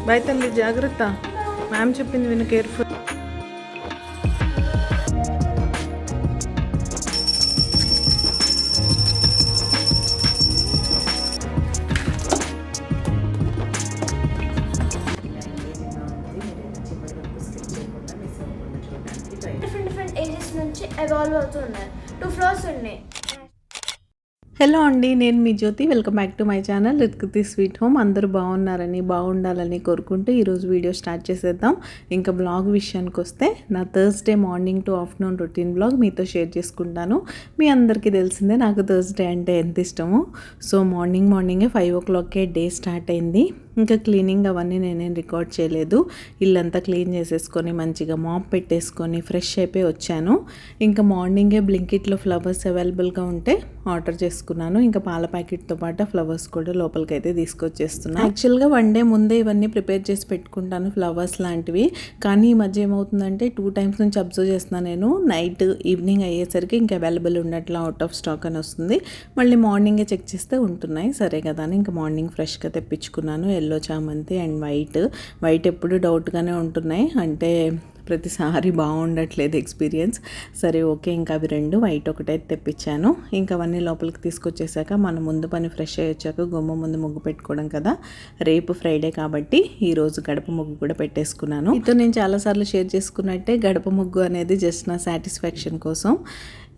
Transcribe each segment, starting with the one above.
Bye తల్లి, జాగ్రత్త. Ma'am చెప్పింది విను, కేర్ఫుల్. డిఫరెంట్ ఏజెస్ నుంచి ఎవాల్వ్ అవుతూ ఉన్నారు. 2 ఫ్లోర్స్ ఉన్నాయి. హలో అండి, నేను మీ Jyothi. Welcome back to my channel Rithkruthi sweet home. అందరూ బాగున్నారని, బాగుండాలని కోరుకుంటూ ఈరోజు వీడియో స్టార్ట్ చేసేద్దాం. ఇంకా బ్లాగ్ విషయానికి వస్తే, నా Thursday morning to afternoon routine blog మీతో షేర్ చేసుకుంటాను. మీ అందరికీ తెలిసిందే నాకు థర్స్డే అంటే ఎంత ఇష్టమో. సో మార్నింగే 5 o'clockకే డే స్టార్ట్ అయింది. ఇంకా క్లీనింగ్ అవన్నీ నేనేం రికార్డ్ చేయలేదు. ఇల్లంతా క్లీన్ చేసేసుకొని మంచిగా మాప్ పెట్టేసుకొని ఫ్రెష్ అయిపోయి వచ్చాను. ఇంకా మార్నింగే బ్లింకిట్లో ఫ్లవర్స్ అవైలబుల్గా ఉంటే ఆర్డర్ చేసుకున్నాను. ఇంకా పాల ప్యాకెట్తో పాటు ఫ్లవర్స్ కూడా లోపలికైతే తీసుకొచ్చేస్తున్నాను. యాక్చువల్గా 1 day ముందే ఇవన్నీ ప్రిపేర్ చేసి పెట్టుకుంటాను, ఫ్లవర్స్ లాంటివి. కానీ ఈ మధ్య ఏమవుతుందంటే 2 times నుంచి అబ్జర్వ్ చేస్తున్నాను నేను. నైట్ ఈవినింగ్ అయ్యేసరికి ఇంకా అవైలబుల్ ఉన్నట్లు అవుట్ ఆఫ్ స్టాక్ అని వస్తుంది. మళ్ళీ మార్నింగే చెక్ చేస్తే ఉంటున్నాయి. సరే కదా అని ఇంకా మార్నింగ్ ఫ్రెష్గా తెప్పించుకున్నాను. ఎల్లో చామంతి అండ్ వైట్ ఎప్పుడు డౌట్గానే ఉంటున్నాయి, అంటే ప్రతిసారి బాగుండట్లేదు ఎక్స్పీరియన్స్. సరే ఓకే, ఇంకా అవి 2 వైట్ ఒకటైతే తెప్పించాను. ఇంకా అవన్నీ లోపలికి తీసుకొచ్చేసాక మన ముందు పని ఫ్రెష్ అయ్యి వచ్చాక గుమ్మ ముందు ముగ్గు పెట్టుకోవడం కదా. రేపు ఫ్రైడే కాబట్టి ఈరోజు గడప ముగ్గు కూడా పెట్టేసుకున్నాను. ఇతో నేను చాలాసార్లు షేర్ చేసుకున్నట్టే గడప ముగ్గు అనేది జస్ట్ నా సాటిస్ఫాక్షన్ కోసం.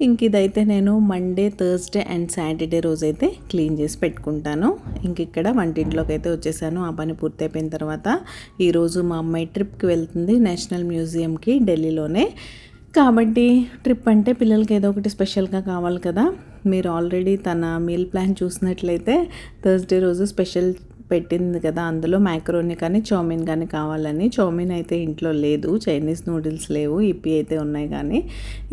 ఇంక ఇదైతే నేను మండే, థర్స్డే అండ్ సాటర్డే రోజైతే క్లీన్ చేసి పెట్టుకుంటాను. ఇంక ఇక్కడ వంటింట్లోకి అయితే వచ్చేసాను. ఆ పని పూర్తయిపోయిన తర్వాత ఈరోజు మా అమ్మాయి ట్రిప్కి వెళ్తుంది, నేషనల్ మ్యూజియంకి, ఢిల్లీలోనే. కాబట్టి ట్రిప్ అంటే పిల్లలకి ఏదో ఒకటి స్పెషల్గా కావాలి కదా. మీరు ఆల్రెడీ తన మీల్ ప్లాన్ చూసినట్లయితే థర్స్డే రోజు స్పెషల్ పెట్టింది కదా, అందులో మ్యాక్రోనీ కానీ చౌమిన్ కానీ కావాలని. చౌమిన్ అయితే ఇంట్లో లేదు, చైనీస్ నూడిల్స్ లేవు, ఇప్పి అయితే ఉన్నాయి. కానీ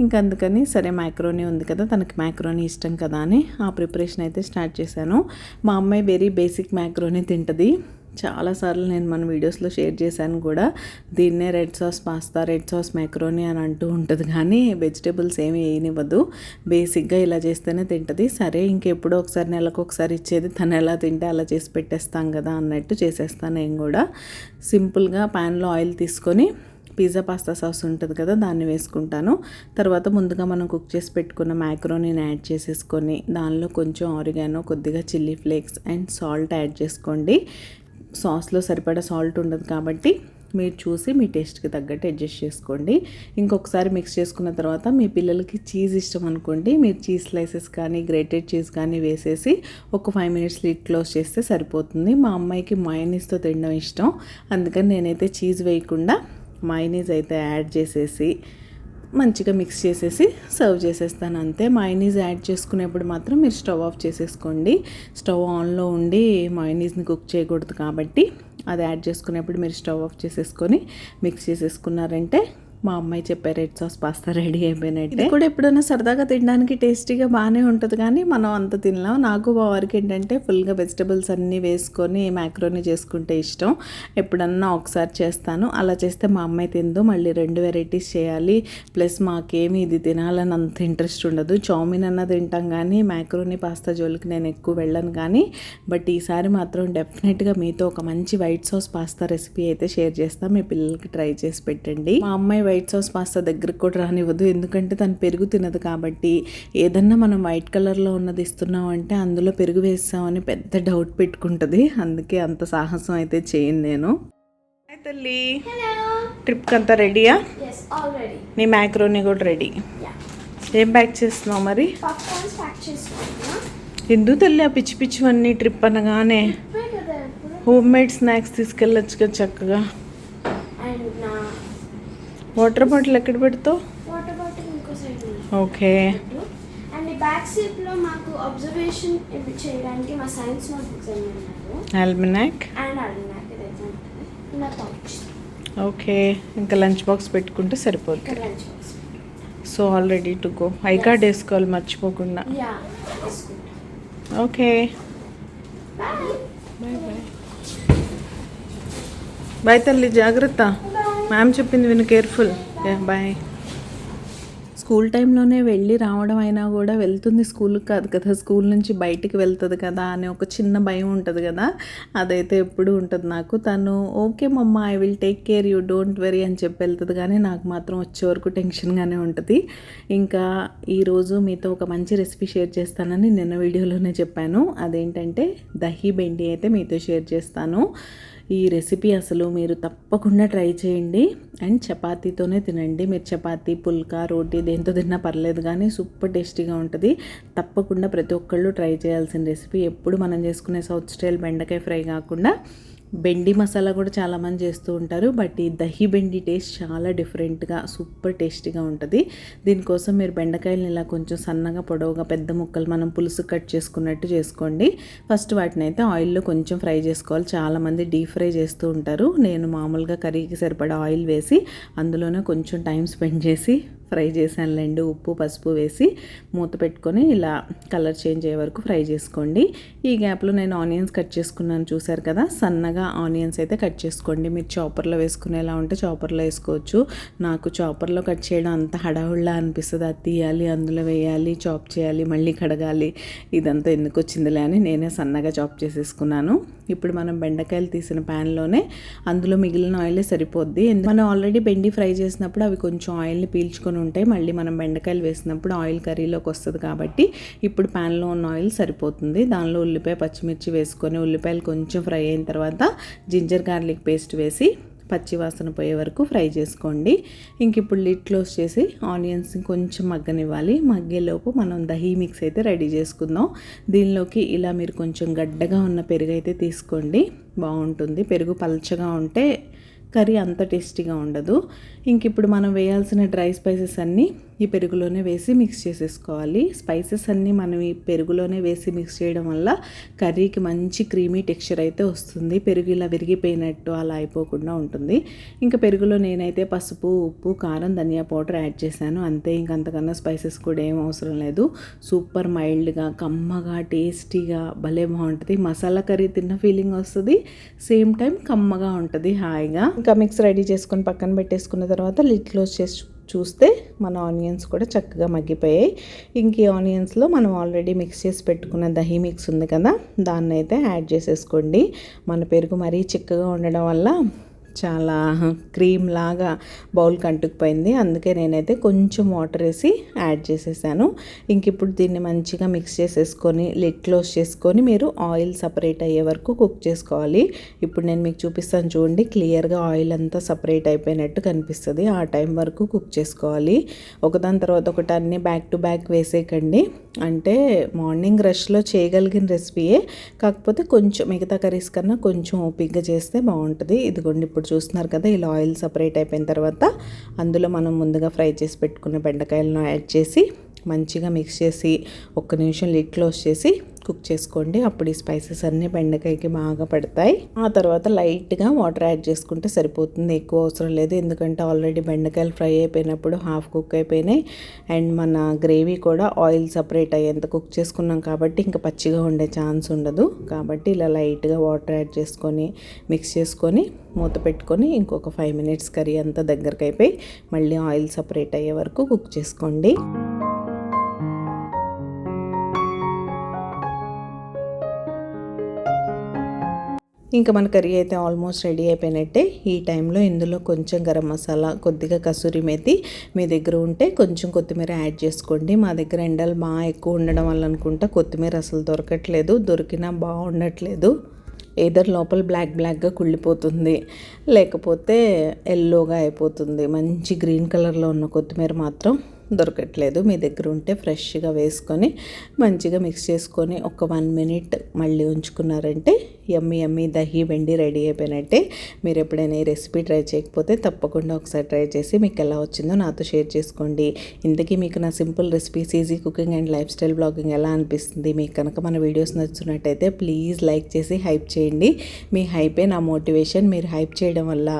ఇంకా అందుకని సరే మ్యాక్రోనీ ఉంది కదా, తనకి మ్యాక్రోనీ ఇష్టం కదా అని ఆ ప్రిపరేషన్ అయితే స్టార్ట్ చేశాను. మా అమ్మాయి వెరీ బేసిక్ మ్యాక్రోనీ తింటుంది. చాలాసార్లు నేను మన వీడియోస్లో షేర్ చేశాను కూడా. దీన్నే red sauce pasta, red sauce macaroni అని అంటూ ఉంటుంది, కానీ వెజిటేబుల్స్ ఏమి వేయనివ్వదు. బేసిక్గా ఇలా చేస్తేనే తింటుంది. సరే ఇంకెప్పుడో ఒకసారి, నెలకు ఒకసారి ఇచ్చేది, తను ఎలా తింటే అలా చేసి పెట్టేస్తాం కదా అన్నట్టు చేసేస్తాను నేను కూడా. సింపుల్గా ప్యాన్లో ఆయిల్ తీసుకొని పిజ్జా పాస్తా సాస్ ఉంటుంది కదా, దాన్ని వేసుకుంటాను. తర్వాత ముందుగా మనం కుక్ చేసి పెట్టుకున్న మ్యాక్రోనీని యాడ్ చేసేసుకొని దానిలో కొంచెం ఆరిగానో, కొద్దిగా chilli flakes and salt add చేసుకోండి. సాస్లో సరిపడా సాల్ట్ ఉండదు కాబట్టి మీరు చూసి మీ టేస్ట్కి తగ్గట్టు అడ్జస్ట్ చేసుకోండి. ఇంకొకసారి మిక్స్ చేసుకున్న తర్వాత మీ పిల్లలకి చీజ్ ఇష్టం అనుకోండి, మీరు చీజ్ స్లైసెస్ కానీ గ్రేటెడ్ చీజ్ కానీ వేసేసి ఒక 5 minutes లిడ్ క్లోజ్ చేస్తే సరిపోతుంది. మా అమ్మాయికి మయోనీస్తో తినడం ఇష్టం, అందుకని నేనైతే చీజ్ వేయకుండా మయోనీస్ అయితే యాడ్ చేసేసి మంచిగా మిక్స్ చేసేసి సర్వ్ చేసేస్తాను అంతే. మయోనీస్ యాడ్ చేసుకునేప్పుడు మాత్రం మీరు స్టవ్ ఆఫ్ చేసేసుకోండి. స్టవ్ ఆన్లో ఉండి మయోనీస్ని కుక్ చేయకూడదు కాబట్టి అది యాడ్ చేసుకునేప్పుడు మీరు స్టవ్ ఆఫ్ చేసేసుకొని మిక్స్ చేసేసుకున్నారంటే మా అమ్మాయి చెప్పే రెడ్ సాస్ పాస్తా రెడీ అయిపోయినట్టు. ఇది కూడా ఎప్పుడైనా సరదాగా తినడానికి టేస్టీగా బాగానే ఉంటుంది, కానీ మనం అంత తినలేం. నాకు మా వారికి ఏంటంటే ఫుల్గా వెజిటబుల్స్ అన్నీ వేసుకొని మ్యాక్రోనీ చేసుకుంటే ఇష్టం. ఎప్పుడన్నా ఒకసారి చేస్తాను, అలా చేస్తే మా అమ్మాయి తిందు. మళ్ళీ 2 varieties చేయాలి, ప్లస్ మాకేమి ఇది తినాలని అంత ఇంట్రెస్ట్ ఉండదు. చౌమిన్ అన్న తింటాం కానీ మ్యాక్రోనీ పాస్తా జోలికి నేను ఎక్కువ వెళ్ళను. కానీ బట్ ఈసారి మాత్రం డెఫినెట్గా మీతో ఒక మంచి వైట్ సాస్ పాస్తా రెసిపీ అయితే షేర్ చేస్తాను. మీ పిల్లలకి ట్రై చేసి పెట్టండి. మా అమ్మాయి వైట్ సాస్ పాస్తా దగ్గరికి కూడా రానివ్వదు, ఎందుకంటే తను పెరుగు తినదు కాబట్టి. ఏదన్నా మనం వైట్ కలర్లో ఉన్నది ఇస్తున్నాం అంటే అందులో పెరుగు వేస్తామని పెద్ద డౌట్ పెట్టుకుంటుంది, అందుకే అంత సాహసం అయితే చేయను నేను. తల్లి, ట్రిప్కి అంతా రెడీయా? నీ మ్యాక్రోనీ కూడా రెడీ. ఏం ప్యాక్ చేస్తున్నావు మరి? ఎందుకు తల్లి ఆ పిచ్చి పిచ్చివన్నీ ట్రిప్ అనగానే? హోమ్ మేడ్ స్నాక్స్ తీసుకెళ్ళొచ్చు కదా చక్కగా. వాటర్ బాటిల్ ఎక్కడ పెడతావు? వాటర్ బాటిల్ ఇంకో side. Okay. And back seat లో మాకు అబ్జర్వేషన్ చేయడానికి మా సైన్స్ నోట్ బుక్స్ అన్నారు. ఆల్మనాక్ అండ్ ఆల్మనాక్ ఇదైతే నా పౌచ్. ఓకే, ఇంకా లంచ్ బాక్స్ పెట్టుకుంటే సరిపోతుంది. Lunch box. So all ready to go. I card వేసుకోవాలి మర్చిపోకుండా. యా వేసుకుంటా. Okay, bye. Bye bye. Bye తల్లి, జాగ్రత్త. మ్యామ్ చెప్పింది విను, కేర్ఫుల్. బాయ్. స్కూల్ టైంలోనే వెళ్ళి రావడం అయినా కూడా వెళ్తుంది స్కూల్కి కాదు కదా, స్కూల్ నుంచి బయటికి వెళ్తుంది కదా అనే ఒక చిన్న భయం ఉంటుంది కదా, అదైతే ఎప్పుడు ఉంటుంది నాకు. తను ఓకే మమ్మ, I will take care, you don't very అని చెప్పి వెళ్తుంది, కానీ నాకు మాత్రం వచ్చే వరకు టెన్షన్గానే ఉంటుంది. ఇంకా ఈరోజు మీతో ఒక మంచి రెసిపీ షేర్ చేస్తానని నిన్న వీడియోలోనే చెప్పాను. అదేంటంటే దహీ బెండి అయితే మీతో షేర్ చేస్తాను. ఈ రెసిపీ అసలు మీరు తప్పకుండా ట్రై చేయండి, అండ్ చపాతీతోనే తినండి. మీరు చపాతీ, పుల్కా, రోటీ దేంతో తిన్నా పర్లేదు, కానీ సూపర్ టేస్టీగా ఉంటుంది. తప్పకుండా ప్రతి ఒక్కళ్ళు ట్రై చేయాల్సిన రెసిపీ. ఎప్పుడు మనం చేసుకునే సౌత్ స్టైల్ బెండకాయ ఫ్రై కాకుండా బెండి మసాలా కూడా చాలామంది చేస్తూ ఉంటారు, బట్ ఈ దహీ బెండి టేస్ట్ చాలా డిఫరెంట్గా సూపర్ టేస్టీగా ఉంటుంది. దీనికోసం మీరు బెండకాయలను ఇలా కొంచెం సన్నగా పొడవుగా పెద్ద ముక్కలు మనం పులుసు కట్ చేసుకున్నట్టు చేసుకోండి. ఫస్ట్ వాటిని అయితే ఆయిల్లో కొంచెం ఫ్రై చేసుకోవాలి. చాలామంది డీప్ ఫ్రై చేస్తూ ఉంటారు. నేను మామూలుగా కర్రీకి సరిపడా ఆయిల్ వేసి అందులోనే కొంచెం టైం స్పెండ్ చేసి ఫ్రై చేశానులేండి. ఉప్పు పసుపు వేసి మూత పెట్టుకొని ఇలా కలర్ చేంజ్ అయ్యే వరకు ఫ్రై చేసుకోండి. ఈ గ్యాప్లో నేను ఆనియన్స్ కట్ చేసుకున్నాను, చూసారు కదా. సన్నగా ఆనియన్స్ అయితే కట్ చేసుకోండి. మీరు చాపర్లో వేసుకునేలా ఉంటే చాపర్లో వేసుకోవచ్చు. నాకు చాపర్లో కట్ చేయడం అంత హడావుడిలా అనిపిస్తుంది. అది తీయాలి, అందులో వేయాలి, చాప్ చేయాలి, మళ్ళీ కడగాలి, ఇదంతా ఎందుకు వచ్చిందిలే అని నేనే సన్నగా చాప్ చేసేసుకున్నాను. ఇప్పుడు మనం బెండకాయలు తీసిన ప్యాన్లోనే అందులో మిగిలిన ఆయిలే సరిపోద్ది. మనం ఆల్రెడీ బెండి ఫ్రై చేసినప్పుడు అవి కొంచెం ఆయిల్ని పీల్చుకొని ఉంటాయి. మళ్ళీ మనం బెండకాయలు వేసినప్పుడు ఆయిల్ కర్రీలోకి వస్తుంది కాబట్టి ఇప్పుడు ప్యాన్లో ఉన్న ఆయిల్ సరిపోతుంది. దానిలో ఉల్లిపాయ పచ్చిమిర్చి వేసుకొని ఉల్లిపాయలు కొంచెం ఫ్రై అయిన తర్వాత జింజర్ గార్లిక్ పేస్ట్ వేసి పచ్చి వాసన పోయే వరకు ఫ్రై చేసుకోండి. ఇంక ఇప్పుడు లిడ్ క్లోజ్ చేసి ఆనియన్స్ని కొంచెం మగ్గనివ్వాలి. మగ్గేలోపు మనం దహీ మిక్స్ అయితే రెడీ చేసుకుందాం. దీనిలోకి ఇలా మీరు కొంచెం గడ్డగా ఉన్న పెరుగు అయితే తీసుకోండి, బాగుంటుంది. పెరుగు పల్చగా ఉంటే కర్రీ అంత టేస్టీగా ఉండదు. ఇంక ఇప్పుడు మనం వేయాల్సిన డ్రై స్పైసెస్ అన్నీ ఈ పెరుగులోనే వేసి మిక్స్ చేసేసుకోవాలి. స్పైసెస్ అన్నీ మనం ఈ పెరుగులోనే వేసి మిక్స్ చేయడం వల్ల కర్రీకి మంచి క్రీమీ టెక్స్చర్ అయితే వస్తుంది. పెరుగు ఇలా విరిగిపోయినట్టు అలా అయిపోకుండా ఉంటుంది. ఇంకా పెరుగులో నేనైతే పసుపు, ఉప్పు, కారం, ధనియా పౌడర్ యాడ్ చేశాను, అంతే. ఇంకంతకన్నా స్పైసెస్ కూడా ఏం అవసరం లేదు. సూపర్ మైల్డ్గా, కమ్మగా, టేస్టీగా భలే బాగుంటుంది. మసాలా కర్రీ తిన్న ఫీలింగ్ వస్తుంది, సేమ్ టైం కమ్మగా ఉంటుంది, హాయిగా. ఇంకా మిక్స్ రెడీ చేసుకొని పక్కన పెట్టేసుకున్న తర్వాత లిడ్ క్లోజ్ చేసి చూస్తే మన ఆనియన్స్ కూడా చక్కగా మగ్గిపోయాయి. ఇంక ఈ ఆనియన్స్లో మనం ఆల్రెడీ మిక్స్ చేసి పెట్టుకున్న దహీ మిక్స్ ఉంది కదా, దాన్ని అయితే యాడ్ చేసేసుకోండి. మన పెరుగు మరీ చిక్కగా ఉండడం వల్ల చాలా క్రీమ్ లాగా బౌల్కి అంటుకుపోయింది, అందుకే నేనైతే కొంచెం వాటర్ వేసి యాడ్ చేసేసాను. ఇంక ఇప్పుడు దీన్ని మంచిగా మిక్స్ చేసేసుకొని లిడ్ క్లోజ్ చేసుకొని మీరు ఆయిల్ సపరేట్ అయ్యే వరకు కుక్ చేసుకోవాలి. ఇప్పుడు నేను మీకు చూపిస్తాను చూడండి, క్లియర్గా ఆయిల్ అంతా సపరేట్ అయిపోయినట్టు కనిపిస్తుంది. ఆ టైం వరకు కుక్ చేసుకోవాలి. ఒకదాని తర్వాత ఒకటి అన్నీ బ్యాక్ టు బ్యాక్ వేసేయకండి. అంటే మార్నింగ్ రష్లో చేయగలిగిన రెసిపీయే, కాకపోతే కొంచెం మిగతా కర్రీస్ కన్నా కొంచెం ఓపిక్గా చేస్తే బాగుంటుంది. ఇదిగోండి ఇప్పుడు చూస్తున్నారు కదా, ఇలా ఆయిల్ సపరేట్ అయిపోయిన తర్వాత అందులో మనం ముందుగా ఫ్రై చేసి పెట్టుకున్న బెండకాయలను యాడ్ చేసి మంచిగా మిక్స్ చేసి ఒక్క నిమిషం లిడ్ క్లోజ్ చేసి కుక్ చేసుకోండి. అప్పుడు ఈ స్పైసెస్ అన్నీ బెండకాయకి బాగా పడతాయి. ఆ తర్వాత లైట్గా వాటర్ యాడ్ చేసుకుంటే సరిపోతుంది, ఎక్కువ అవసరం లేదు. ఎందుకంటే ఆల్రెడీ బెండకాయలు ఫ్రై అయిపోయినప్పుడు హాఫ్ కుక్ అయిపోయినాయి, అండ్ మన గ్రేవీ కూడా ఆయిల్ సపరేట్ అయ్యేంత కుక్ చేసుకున్నాం కాబట్టి ఇంకా పచ్చిగా ఉండే ఛాన్స్ ఉండదు. కాబట్టి ఇలా లైట్గా వాటర్ యాడ్ చేసుకొని మిక్స్ చేసుకొని మూత పెట్టుకొని ఇంకొక 5 minutes కర్రీ అంతా దగ్గరకు అయిపోయి మళ్ళీ ఆయిల్ సపరేట్ అయ్యే వరకు కుక్ చేసుకోండి. ఇంకా మన కర్రీ అయితే ఆల్మోస్ట్ రెడీ అయిపోయినట్టే. ఈ టైంలో ఇందులో కొంచెం గరం మసాలా, కొద్దిగా కసూరి మేతి మీ దగ్గర ఉంటే కొంచెం కొత్తిమీర యాడ్ చేసుకోండి. మా దగ్గర ఎండలు బాగా ఎక్కువ ఉండడం వల్ల అనుకుంటా కొత్తిమీర అసలు దొరకట్లేదు, దొరికినా బాగుండట్లేదు. ఏదర్ లోపల బ్లాక్గా కుళ్ళిపోతుంది, లేకపోతే ఎల్లోగా అయిపోతుంది. మంచి గ్రీన్ కలర్లో ఉన్న కొత్తిమీర మాత్రం దొరకట్లేదు. మీ దగ్గర ఉంటే ఫ్రెష్గా వేసుకొని మంచిగా మిక్స్ చేసుకొని ఒక 1 minute మళ్ళీ ఉంచుకున్నారంటే యమ్మీ దహీ బెండి రెడీ అయిపోయినట్టే. మీరు ఎప్పుడైనా ఈ రెసిపీ ట్రై చేయకపోతే తప్పకుండా ఒకసారి ట్రై చేసి మీకు ఎలా వచ్చిందో నాతో షేర్ చేసుకోండి. ఇంతకీ మీకు నా simple recipes, easy cooking and life style blogging ఎలా అనిపిస్తుంది? మీకు కనుక మన వీడియోస్ నచ్చుతున్నట్టయితే ప్లీజ్ లైక్ చేసి హైప్ చేయండి. మీ హైపే నా మోటివేషన్. మీరు హైప్ చేయడం వల్ల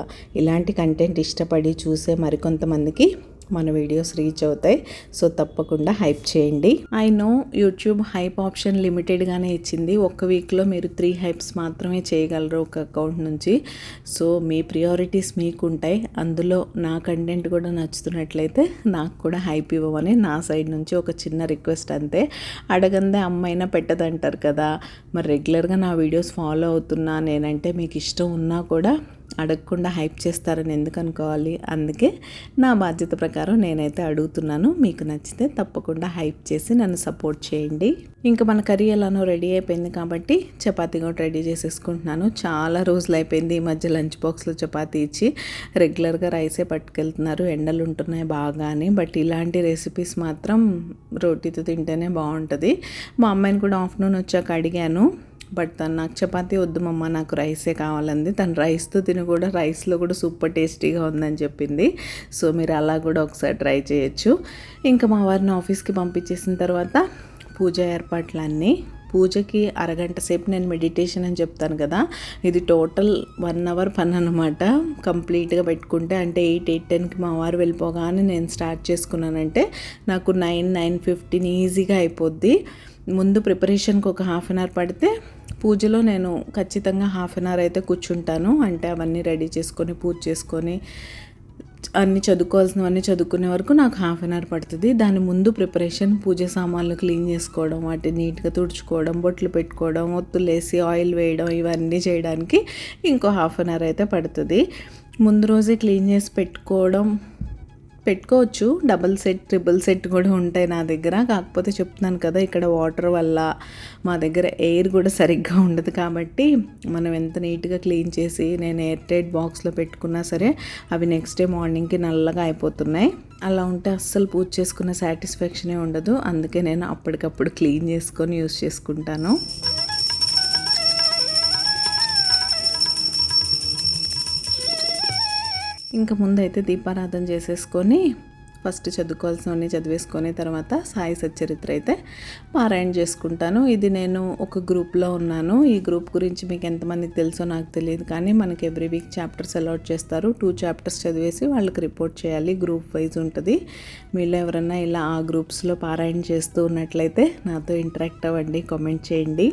ఇలాంటి కంటెంట్ ఇష్టపడి చూసే మరికొంతమందికి మన వీడియోస్ రీచ్ అవుతాయి. సో తప్పకుండా హైప్ చేయండి. I know YouTube hype option లిమిటెడ్గానే ఇచ్చింది. ఒక్క వీక్లో మీరు 3 హైప్స్ మాత్రమే చేయగలరు ఒక అకౌంట్ నుంచి. సో మీ ప్రియారిటీస్ మీకు ఉంటాయి. అందులో నా కంటెంట్ కూడా నచ్చుతున్నట్లయితే నాకు కూడా హైప్ ఇవ్వమని నా సైడ్ నుంచి ఒక చిన్న రిక్వెస్ట్ అంతే. అడగందే అమ్మైనా పెట్టదంటారు కదా. మరి రెగ్యులర్గా నా వీడియోస్ ఫాలో అవుతున్నా, నేనంటే మీకు ఇష్టం ఉన్నా కూడా అడగకుండా హైప్ చేస్తారని ఎందుకు అనుకోవాలి. అందుకే నా బాధ్యత ప్రకారం నేనైతే అడుగుతున్నాను. మీకు నచ్చితే తప్పకుండా హైప్ చేసి నన్ను సపోర్ట్ చేయండి. ఇంకా మన కర్రీ ఎలానో రెడీ అయిపోయింది కాబట్టి చపాతీ కూడా రెడీ చేసేసుకుంటున్నాను. చాలా రోజులు అయిపోయింది ఈ మధ్య లంచ్ బాక్స్లో చపాతీ ఇచ్చి. రెగ్యులర్గా రైసే పట్టుకెళ్తున్నారు, ఎండలు ఉంటున్నాయి బాగా అని. బట్ ఇలాంటి రెసిపీస్ మాత్రం రోటీతో తింటేనే బాగుంటుంది. మా అమ్మాయిని కూడా ఆఫ్టర్నూన్ వచ్చాక అడిగాను. బట్ తను నాకు చపాతీ వద్దు మమ్మ, నాకు రైసే కావాలంది. తను రైస్తో తిని కూడా రైస్లో కూడా సూపర్ టేస్టీగా ఉందని చెప్పింది. సో మీరు అలా కూడా ఒకసారి ట్రై చేయొచ్చు. ఇంకా మా వారిని ఆఫీస్కి పంపించేసిన తర్వాత పూజ ఏర్పాట్లన్నీ. పూజకి అరగంట సేపు నేను మెడిటేషన్ అని చెప్తాను కదా, ఇది టోటల్ 1 అవర్ పని అనమాట. కంప్లీట్గా పెట్టుకుంటే అంటే 8-10కి మా వారు వెళ్ళిపోగానే నేను స్టార్ట్ చేసుకున్నానంటే నాకు 9-9:15 ఈజీగా అయిపోద్ది. ముందు ప్రిపరేషన్కి ఒక హాఫ్ అన్ అవర్ పడితే పూజలో నేను ఖచ్చితంగా హాఫ్ అన్ అవర్ అయితే కూర్చుంటాను. అంటే అవన్నీ రెడీ చేసుకొని పూజ చేసుకొని అన్నీ చదువుకోవాల్సినవన్నీ చదువుకునే వరకు నాకు హాఫ్ అన్ అవర్ పడుతుంది. దాని ముందు ప్రిపరేషన్, పూజ సామాన్లు క్లీన్ చేసుకోవడం, వాటిని నీట్గా తుడుచుకోవడం, బొట్లు పెట్టుకోవడం, ఒత్తులు వేసి ఆయిల్ వేయడం, ఇవన్నీ చేయడానికి ఇంకో హాఫ్ అన్ అవర్ అయితే పడుతుంది. ముందు రోజే క్లీన్ చేసి పెట్టుకోవచ్చు. డబుల్ సెట్, ట్రిపుల్ సెట్ కూడా ఉంటాయి నా దగ్గర. కాకపోతే చెప్తున్నాను కదా, ఇక్కడ వాటర్ వల్ల మా దగ్గర ఎయిర్ కూడా సరిగ్గా ఉండదు కాబట్టి మనం ఎంత నీట్గా క్లీన్ చేసి నేను ఎయిర్ టైట్ బాక్స్లో పెట్టుకున్నా సరే అవి నెక్స్ట్ డే మార్నింగ్కి నల్లగా అయిపోతున్నాయి. అలా ఉంటే అస్సలు పూజ చేసుకున్న సాటిస్ఫాక్షనే ఉండదు. అందుకే నేను అప్పటికప్పుడు క్లీన్ చేసుకొని యూస్ చేసుకుంటాను. ఇంకా ముందైతే దీపారాధన చేసేసుకొని ఫస్ట్ చదువుకోవాల్సినవన్నీ చదివేసుకొని తర్వాత సాయి సచ్చరిత్ర అయితే పారాయణ చేసుకుంటాను. ఇది నేను ఒక గ్రూప్లో ఉన్నాను. ఈ గ్రూప్ గురించి మీకు ఎంతమందికి తెలుసో నాకు తెలియదు, కానీ మనకి ఎవ్రీ వీక్ చాప్టర్స్ అలాట్ చేస్తారు. 2 చాప్టర్స్ చదివేసి వాళ్ళకి రిపోర్ట్ చేయాలి. గ్రూప్ వైజ్ ఉంటుంది. మీలో ఎవరన్నా ఇలా ఆ గ్రూప్స్లో పారాయణ చేస్తూ ఉన్నట్లయితే నాతో ఇంటరాక్ట్ అవ్వండి, కామెంట్ చేయండి.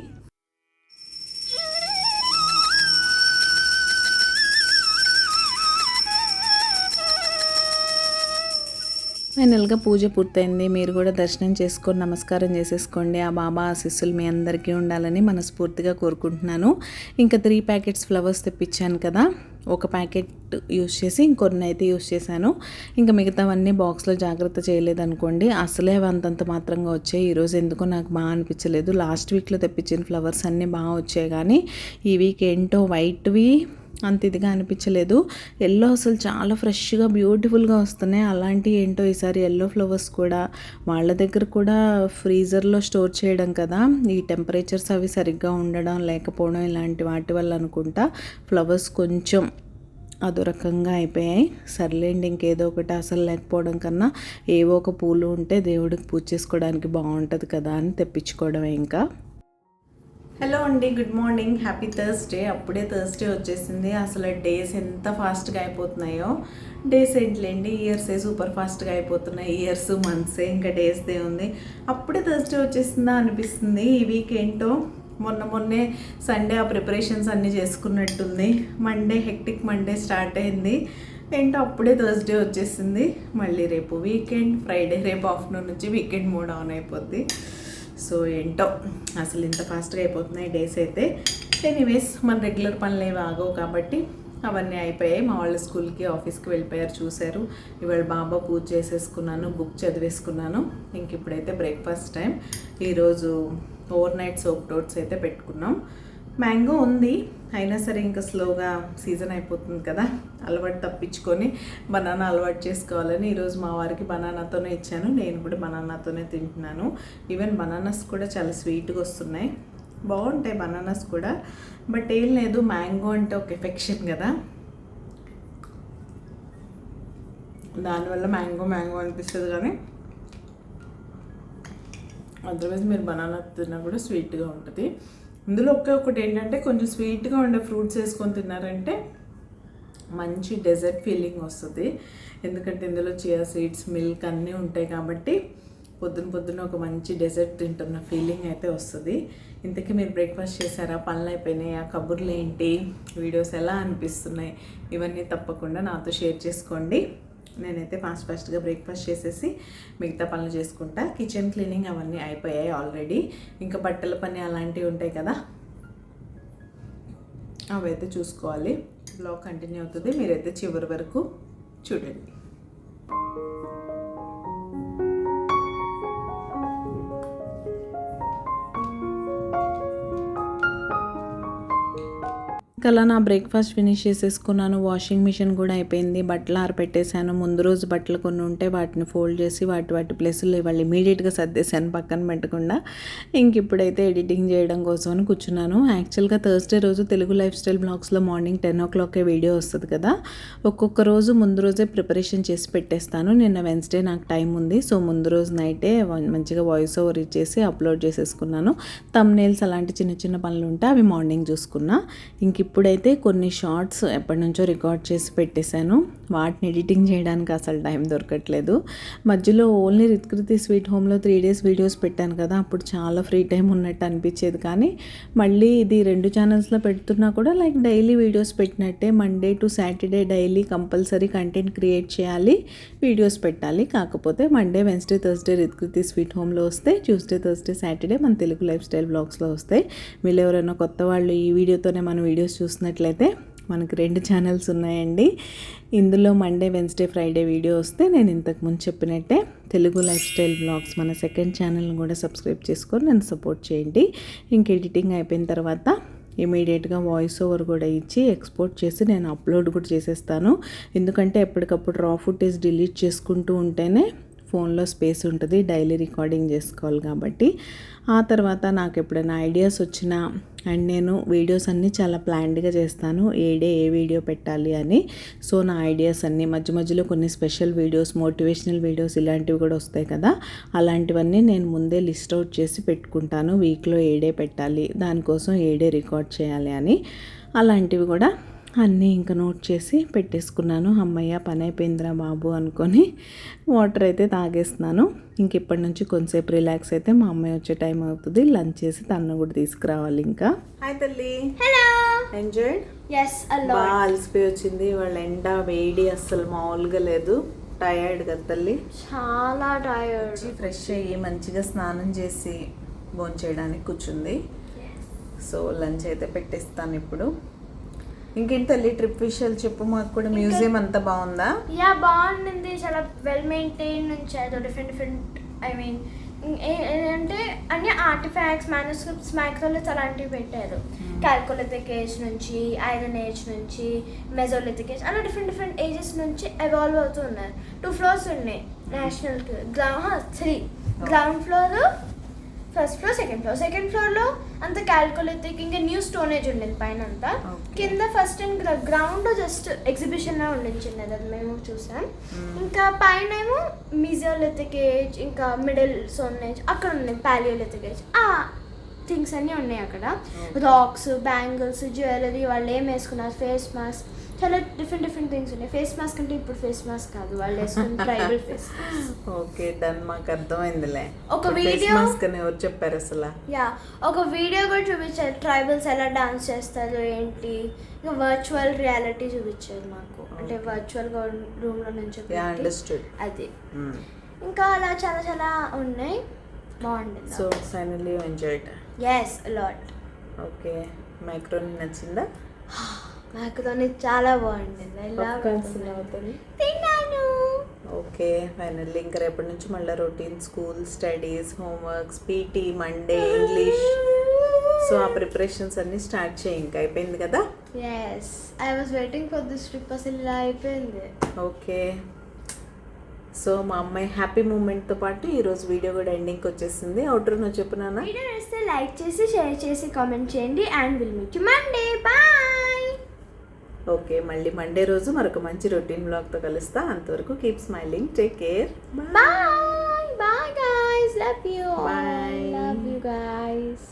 ఫైనల్గా పూజ పూర్తయింది. మీరు కూడా దర్శనం చేసుకొని నమస్కారం చేసేసుకోండి. ఆ బాబా ఆశీస్సులు మీ అందరికీ ఉండాలని మనస్ఫూర్తిగా కోరుకుంటున్నాను. ఇంకా 3 ప్యాకెట్స్ ఫ్లవర్స్ తెప్పించాను కదా, ఒక ప్యాకెట్ యూస్ చేసి ఇంకొన్ని అయితే యూస్ చేశాను. ఇంకా మిగతావన్నీ బాక్స్లో జాగ్రత్త చేయలేదనుకోండి, అసలే అవి అంతంత మాత్రంగా వచ్చాయి. ఈరోజు ఎందుకో నాకు బాగా అనిపించలేదు. లాస్ట్ వీక్లో తెప్పించిన ఫ్లవర్స్ అన్నీ బాగా వచ్చాయి, కానీ ఈ వీక్ ఏంటో వైట్వి అంత ఇదిగా అనిపించలేదు. ఎల్లో అసలు చాలా ఫ్రెష్గా బ్యూటిఫుల్గా వస్తున్నాయి. అలాంటి ఏంటో ఈసారి ఎల్లో ఫ్లవర్స్ కూడా వాళ్ళ దగ్గర కూడా ఫ్రీజర్లో స్టోర్ చేయడం కదా, ఈ టెంపరేచర్స్ అవి సరిగ్గా ఉండడం లేకపోవడం ఇలాంటి వాటి వల్ల అనుకుంటా ఫ్లవర్స్ కొంచెం అదో రకంగా అయిపోయాయి. సర్లేండి, ఇంకేదో ఒకటి అసలు లేకపోవడం కన్నా ఏవో ఒక పూలు ఉంటే దేవుడికి పూజ చేసుకోవడానికి బాగుంటుంది కదా అని తెప్పించుకోవడమే. ఇంకా హలో అండి, గుడ్ మార్నింగ్, హ్యాపీ థర్స్డే. అప్పుడే థర్స్డే వచ్చేసింది. అసలు డేస్ ఎంత ఫాస్ట్గా అయిపోతున్నాయో. డేస్ ఏంటిలేండి, ఇయర్సే సూపర్ ఫాస్ట్గా అయిపోతున్నాయి. ఇయర్స్, మంత్సే, ఇంకా డేస్దే ఉంది. అప్పుడే థర్స్డే వచ్చేసిందా అనిపిస్తుంది. ఈ వీక్ ఏంటో మొన్నే సండే ఆ ప్రిపరేషన్స్ అన్నీ చేసుకున్నట్టుంది. మండే హెక్టిక్ మండే స్టార్ట్ అయింది. ఏంటో అప్పుడే థర్స్డే వచ్చేసింది. మళ్ళీ రేపు వీకెండ్, ఫ్రైడే, రేపు ఆఫ్టర్నూన్ నుంచి వీకెండ్ మోడ్ ఆన్ అయిపోద్ది. సో ఏంటో అసలు ఇంత ఫాస్ట్గా అయిపోతున్నాయి డేస్ అయితే. ఎనీవేస్, మన రెగ్యులర్ పనులు ఏవి ఆగవు కాబట్టి అవన్నీ అయిపోయాయి. మా వాళ్ళ స్కూల్కి, ఆఫీస్కి వెళ్ళిపోయారు, చూశారు. ఇవాళ బాబా పూజ చేసేసుకున్నాను, బుక్ చదివేసుకున్నాను. ఇంక ఇప్పుడైతే బ్రేక్ఫాస్ట్ టైం. ఈరోజు ఓవర్ నైట్ సోప్ ఓట్స్ అయితే పెట్టుకున్నాం. మ్యాంగో ఉంది, అయినా సరే ఇంకా స్లోగా సీజన్ అయిపోతుంది కదా, అలవాటు తప్పించుకొని బనానా అలవాటు చేసుకోవాలని ఈరోజు మా వారికి బనానాతోనే ఇచ్చాను. నేను కూడా బనానాతోనే తింటున్నాను. ఈవెన్ బనానాస్ కూడా చాలా స్వీట్గా వస్తున్నాయి, బాగుంటాయి బనానాస్ కూడా. బట్ ఏం లేదు, మ్యాంగో అంటే ఒక ఎఫెక్షన్ కదా, దానివల్ల మ్యాంగో అనిపిస్తుంది. కానీ అదర్వైజ్ మీరు బనానా తిన్నా కూడా స్వీట్గా ఉంటుంది. ఇందులో ఒకటి ఏంటంటే కొంచెం స్వీట్గా ఉండే ఫ్రూట్స్ వేసుకొని తిన్నారంటే మంచి డెజర్ట్ ఫీలింగ్ వస్తుంది. ఎందుకంటే ఇందులో చియా సీడ్స్, మిల్క్ అన్నీ ఉంటాయి కాబట్టి పొద్దున ఒక మంచి డెజర్ట్ తింటున్న ఫీలింగ్ అయితే వస్తుంది. ఇంతకీ మీరు బ్రేక్ఫాస్ట్ చేశారా? పనులు అయిపోయినాయా? కబుర్లు ఏంటి? వీడియోస్ ఎలా అనిపిస్తున్నాయి? ఇవన్నీ తప్పకుండా నాతో షేర్ చేసుకోండి. నేనైతే ఫాస్ట్గా బ్రేక్ఫాస్ట్ చేసేసి మిగతా పనులు చేసుకుంటా. కిచెన్ క్లీనింగ్ అవన్నీ అయిపోయాయి ఆల్రెడీ. ఇంకా బట్టల పని అలాంటివి ఉంటాయి కదా, అవైతే చూసుకోవాలి. బ్లాగ్ కంటిన్యూ అవుతుంది, మీరైతే చివరి వరకు చూడండి. అలా నా బ్రేక్ఫాస్ట్ ఫినిష్ చేసేసుకున్నాను. వాషింగ్ మిషన్ కూడా అయిపోయింది. బట్టలు ఆరపెట్టేశాను. ముందు రోజు బట్టలు కొన్ని ఉంటే వాటిని ఫోల్డ్ చేసి వాటి ప్లేసుల్లో వాళ్ళు ఇమీడియట్గా సర్దేశాను పక్కన పెట్టకుండా. ఇంక ఇప్పుడైతే ఎడిటింగ్ చేయడం కోసం అని కూర్చున్నాను. యాక్చువల్గా థర్స్డే రోజు తెలుగు లైఫ్ స్టైల్ బ్లాగ్స్లో మార్నింగ్ 10 o'clock వీడియో వస్తుంది కదా. ఒక్కొక్క రోజు ముందు రోజే ప్రిపరేషన్ చేసి పెట్టేస్తాను. నిన్న వెన్స్డే నాకు టైం ఉంది, సో ముందు రోజు నైటే మంచిగా వాయిస్ ఓవర్ ఇచ్చేసి అప్లోడ్ చేసేసుకున్నాను. థంబ్నెయిల్స్ అలాంటి చిన్న పనులు ఉంటే అవి మార్నింగ్ చూసుకున్నా. ఇంక ఇప్పుడైతే కొన్ని షార్ట్స్ ఎప్పటి నుంచో రికార్డ్ చేసి పెట్టేశాను. వాటిని ఎడిటింగ్ చేయడానికి అసలు టైం దొరకట్లేదు. మధ్యలో ఓన్లీ రిత్కృతి స్వీట్ హోమ్లో 3 days వీడియోస్ పెట్టాను కదా, అప్పుడు చాలా ఫ్రీ టైం ఉన్నట్టు అనిపించేది. కానీ మళ్ళీ ఇది 2 ఛానల్స్లో పెడుతున్నా కూడా లైక్ డైలీ వీడియోస్ పెట్టినట్టే Monday to Saturday daily compulsory content create చేయాలి, వీడియోస్ పెట్టాలి. కాకపోతే Monday, Wednesday, Thursday Rithkruthi sweet హోమ్లో వస్తాయి, ట్యూస్డే, థర్స్డే, సాటర్డే మన తెలుగు లైఫ్ స్టైల్ బ్లాగ్స్లో వస్తాయి. మీరు ఎవరైనా కొత్త వాళ్ళు ఈ వీడియోతోనే మన వీడియోస్ చూసినట్లయితే మనకు 2 ఛానల్స్ ఉన్నాయండి. ఇందులో మండే, వెన్స్డే, ఫ్రైడే వీడియో వస్తే నేను ఇంతకుముందు చెప్పినట్టే తెలుగు లైఫ్ స్టైల్ బ్లాగ్స్ మన సెకండ్ ఛానల్ని కూడా సబ్స్క్రైబ్ చేసుకొని నన్ను సపోర్ట్ చేయండి. ఇంక ఎడిటింగ్ అయిపోయిన తర్వాత ఇమీడియట్గా వాయిస్ ఓవర్ కూడా ఇచ్చి ఎక్స్పోర్ట్ చేసి నేను అప్లోడ్ కూడా చేసేస్తాను. ఎందుకంటే ఎప్పటికప్పుడు రా ఫుటేజ్ డిలీట్ చేసుకుంటూ ఉంటేనే ఫోన్లో స్పేస్ ఉంటుంది, డైలీ రికార్డింగ్ చేసుకోవాలి కాబట్టి. ఆ తర్వాత నాకు ఎప్పుడైనా ఐడియాస్ వచ్చినా అండ్ నేను వీడియోస్ అన్నీ చాలా ప్లాన్డ్గా చేస్తాను, ఏ డే ఏ వీడియో పెట్టాలి అని. సో నా ఐడియాస్ అన్నీ మధ్యలో కొన్ని స్పెషల్ వీడియోస్, మోటివేషనల్ వీడియోస్ ఇలాంటివి కూడా వస్తాయి కదా, అలాంటివన్నీ నేను ముందే లిస్ట్ అవుట్ చేసి పెట్టుకుంటాను. వీక్లో ఏ డే పెట్టాలి, దానికోసం ఏ డే రికార్డ్ చేయాలి అని. అలాంటివి కూడా అన్నీ ఇంకా నోట్ చేసి పెట్టేసుకున్నాను. అమ్మయ్య పని అయిపోయిందిరా బాబు అనుకొని వాటర్ అయితే తాగేస్తున్నాను. ఇంక ఇప్పటి నుంచి కొంతసేపు రిలాక్స్ అయితే మా అమ్మాయి వచ్చే టైం అవుతుంది. లంచ్ చేసి తను కూడా తీసుకురావాలి. ఇంకా హాయ్ తల్లి. Hello. Enjoyed? yes a lot. బాగా అలసిపోయి వచ్చింది. వాళ్ళ ఎండ వేడి అస్సలు మామూలుగా లేదు. టయర్డ్ కదా తల్లి? చాలా టైర్డ్. ఫ్రెష్ అయ్యి మంచిగా స్నానం చేసి భోంచేయడానికి కూర్చుంది. సో లంచ్ అయితే పెట్టేస్తాను ఇప్పుడు. ఇంకేంటి తల్లి ట్రిప్ విషయాలు చెప్పు మాకు కూడా. మ్యూజియం అంతా బాగుందా? యా బాగుంది, చాలా వెల్ మెయింటైన్ ఉంచారు. డిఫరెంట్ ఐ మీన్ ఏంటంటే అన్ని ఆర్టిఫాక్ట్స్, మ్యానుస్క్రిప్ట్స్, మ్యాక్రోలిథ్ అలాంటివి పెట్టారు. క్యాల్కోలిథిక్ ఏజ్ నుంచి, ఐరన్ ఏజ్ నుంచి, మెజోలిథిక్ ఏజ్, అలా డిఫరెంట్ ఏజెస్ నుంచి ఎవాల్వ్ అవుతూ ఉన్నారు. 2 floors ఉన్నాయి national. 3 ground floor, first floor, second ఫ్లోర్లో అంత క్యాల్కులేటిక్, ఇంకా న్యూ స్టోనేజ్ ఉండేది పైన అంతా. కింద ఫస్ట్ అండ్ గ్రౌండ్ జస్ట్ ఎగ్జిబిషన్లా ఉండించింది, అది మేము చూసాం. ఇంకా పైన ఏమో మిజోలిథిక్ ఏజ్, ఇంకా మిడిల్ స్టోనేజ్ అక్కడ ఉన్నాయి, పాలియోలిథిక్ ఏజ్, ఆ థింగ్స్ అన్నీ ఉన్నాయి అక్కడ. రాక్స్, బ్యాంగిల్స్, జ్యువెలరీ, వాళ్ళు ఏం వేసుకున్నారు, ఫేస్ మాస్క్, చాలా డిఫరెంట్ థింగ్స్ ఉన్నాయి. ఫేస్ మాస్క్ అంటే ఇప్పుడు ఫేస్ మాస్క్ కాదు, వాళ్ళు వేసుకున్న ట్రైబల్ ఫేస్. ఓకే డన్, మాకు అర్థమైందిలే. ఒక వీడియో మాస్క్ అని ఎవరు చెప్పారు అసలు? ఒక వీడియో కూడా చూపించారు, ట్రైబల్స్ ఎలా డాన్స్ చేస్తారు ఏంటి. ఇంకా వర్చువల్ రియాలిటీ చూపించారు మాకు, అంటే వర్చువల్గా రూమ్లో నుంచి అది. ఇంకా అలా చాలా ఉన్నాయి, బాగుంది. So finally enjoyed? yes a lot. Okay, macaroni నచ్చిందా? మైక్రోని చాలా బాగుంది. తిన్నాను. ఓకే ఫైనల్లీ ఇంకా రేపటి నుంచి మళ్ళీ routine, school, studies, homeworks, PT, Monday, English. So ఆ ప్రిపరేషన్స్ అన్నీ స్టార్ట్ చేయి. ఇంకా అయిపోయింది కదా? yes I was waiting for this trip, అసలు ఇలా అయిపోయింది. ఓకే, సో మా అమ్మాయి హ్యాపీ మూమెంట్తో పాటు ఈరోజు వీడియో కూడా ఎండింగ్కి వచ్చేసింది. అవుటర్ నువ్వు చెప్పు నాన్న. వీడియో నచ్చితే లైక్ చేసి, షేర్ చేసి, కామెంట్ చేయండి. And will meet you Monday. Bye. Okay, మళ్ళీ మండే రోజు మరొక మంచి రొటీన్ బ్లాగ్తో కలుస్తా. అంతవరకు keep smiling, take care, bye. Bye guys, love you. Bye. Love you guys.